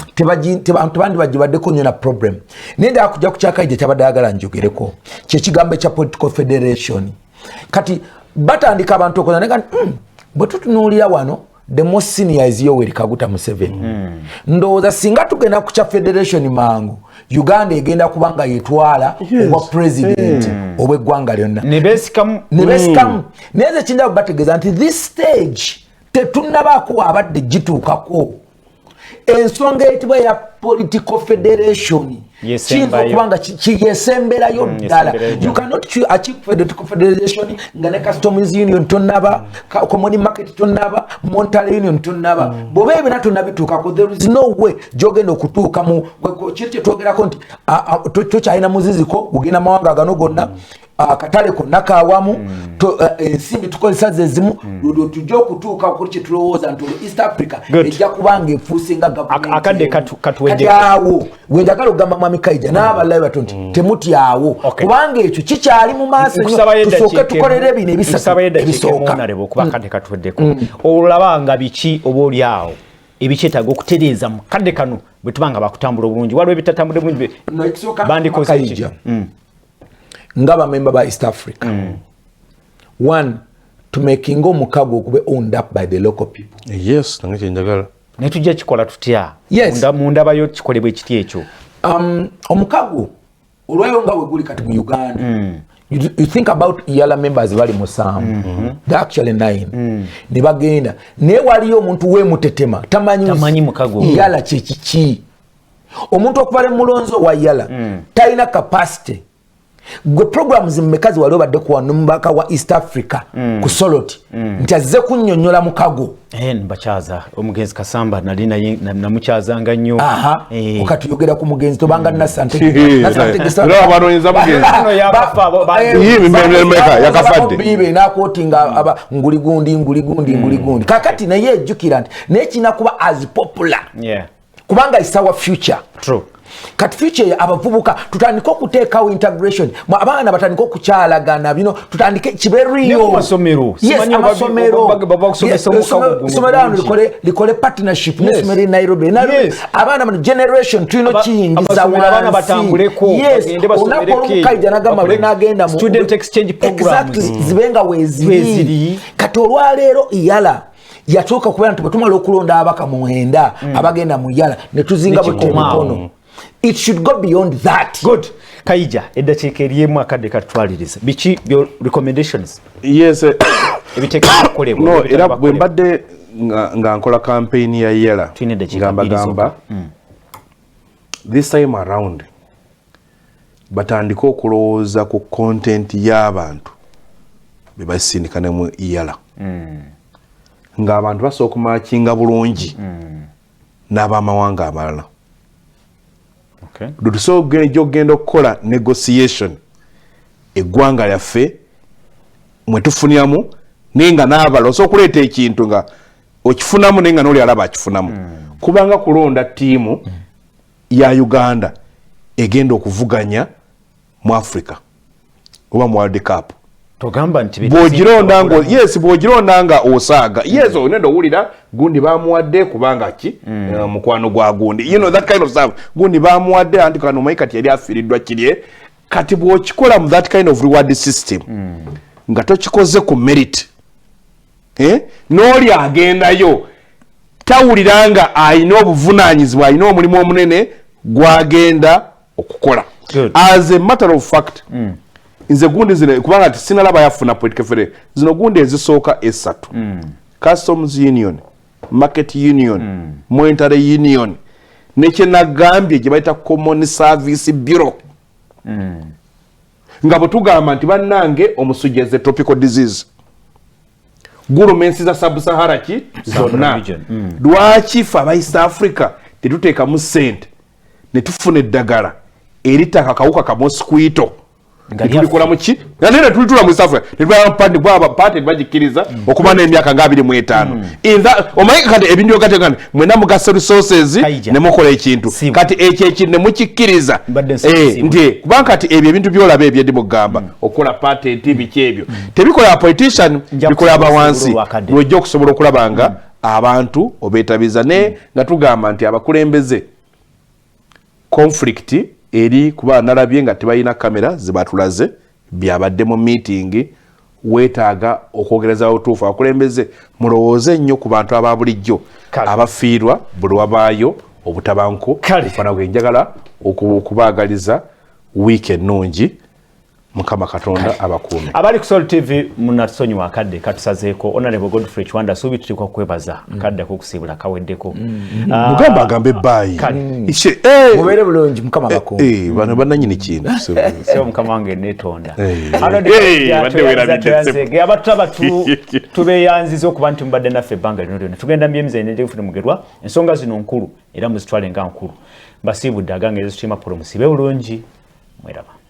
abantu bandi bagibaddeko nnyo na problem naye ndaa kujja ku kyakaija kyabadde ayagala njogereko kyekigambo ekya political federation kati batandika abantu okoza nega bwe tutunuulira wano the most senior is Yoweri Kaguta Museveni ndowooza singa tugenda ku kya federation mangu Uganda egenda kubanga yetwala owa president obw'eggwanga lyonna ne beesikamu naye kinda bategeeza nti this stage tetunnabaako abadde gituukako ensonga eyitibwa ya political federation kiyinza okubanga kiyesemberayo ddala you cannot achieve political federation nga ne customs union tonnaba common market tonnaba monetary union tonnaba bw'oba ebina tonnabituukako there is no way gy'ogenda okutuuka mu kiri kyetwogerako nti tokyalina muziziko gugenda mawanga gano gonna akatale konna kawamu ensimbi tukozesa zezimu lulwo tujja okutuuka kuli kyetulowooza nti East Africa ejja kubanga efuuse nga akadde katuwedde awo wenjagala okugamba mwami Kaija n'abalayi bato nti temutyawo kubanga ekyo kikyali mu maaso tusooke tukolere bino ebisooka kuba akadde katuweddeko olaba nga biki oba oli awo ebikyetaaga okutereeza mu kadde kano bwe tuba nga bakutambula obulungi waliwo ebitatambula bulungi bandikoze ki ngaba member ba East Africa one to making omukago okube owned up by the local people yes nange kyenjagala ne tujja kikola tutya munda bayo kikolebwa ekiti ekyo omukago olwayo nga weguli kati mu Uganda you think about yala members bali musamu they actually 9 ne bagenda ne waliyo omuntu we mutetema tamanyi mukago yala kiki omuntu okubale mulonzo wa yala talina capacity gwe programs mmekazi waliwo badde kuwanumbaka wa East Africa ku Soloti nti azze kunnyonnyola mukago mbakyaza omugenzi Kasamba nali naye namukyazanga nnyo okatuyogera ku mugenzi tobanga nasante bibe nakootinga aba nguligundi kakati naye ejjukira nti naye kina kuba as popular kubanga is our future true kati future abavubuka tutandika okuteekawo integration abaana batandika okukyalagana bino tutandike kiberiyo amasomero likole partnership n'essomero Nairobi abaana bano generation tulina kiyingiza abaana batambuleko olunaku olukaija nagamba n'agenda mu student exchange programs zibenga weeziri kati olwaleero iyala yatuuka okubeera nti bwe tumala okulonda abaka mu 9 abagenda mu yala ne tuzinga bwetemikono it should go beyond that. Good. Kaija, eddakiika eriemu akadde katutwaliriza biki byo recommendations? Yes. Ebiteekebwa kukolebwa. No, era bwe mbadde nga nkola campaign ya yela gamba this time around batandika okulowooza ku content y'abantu be basindika ne mu yela ng'abantu basooka okumakinga bulungi n'abamawanga amalala. Dutuso genda okukola negotiation eggwanga lyaffe mwe tufunyamu nenga n'abala osobola okuleeta ekintu nga okifunamu nenga n'oli alaba akifunamu kubanga kulonda ttiimu ya Uganda egenda okuvuganya mu Africa oba mu World Cup togamba nti bw'ogironda nga osaaga yes onenda owulira gundi bamuwadde kubanga ki mukwano gwa gundi that kind of stuff gundi bamuwadde anti kano mayi kati yali afiiriddwa kirye kati bw'okikola mu that kind of reward system nga tokikoze ku merit n'oli agendayo tawulira nga alina obuvunaanyizibwa alina omulimu omunene gwagenda okukola as a matter of fact nze gundi zino kubanga tisinalaba yafuna political federation zino gundi ezisooka esatu customs union market union monetary union nekye nagambye gye bayita common service bureau nga bwe tugamba nti bannange omusujja ze tropical disease gulumensi za sub-Sahara ki zonna lwaki fe aba East Africa tetuteekamu ssente ne tufuna eddagala eritaka akawuka ka mosquito tulikola muki nane tulitula mu South Africa tulikola pandi bwa party bagikiriza okumana emyaka nga 25 in that omanyi kati ebintu gategana mwena mugasa resources ne mukola ekintu kati ekyo ne mukikiriza ndi kubanga kati ebyo ebintu byolaba ebyedi mugamba okola party TV kyebyo tebikola politician bikola abawansi lwojja okusobola okulabanga abantu obetabiza ne nga tugamba nti abakulembeze conflict eri kuba nalabye nga tebayina kamera zibatulaze byabadde mu meeting wetaaga okwogereza otuufu akulembeze mulowooze nnyo ku bantu ababulijjo abafiirwa buli wabaayo obutabanko fana bwe njagala okubaagaliza wiiki ennungi Mukama Katonda abakuumi abali ku Soul TV munasonyiwa akadde katusazeeko Honorable Godfrey Chwanda subi tuliko kwebaza akadde kokusibula kaweddeko mugamba agambe baayi mubere bulungi Mukama abakuumi bano bananyini kintu sio Mukama wange netonda abatu tubeyanziza okuba nti mubadde naffe ebbanga lino lyonna tugenda myemize netefune mugerwa ensonga zino nkulu era muzitwale nga nkulu mbasibudde agange ezo tutima polo musibe bulungi mweraba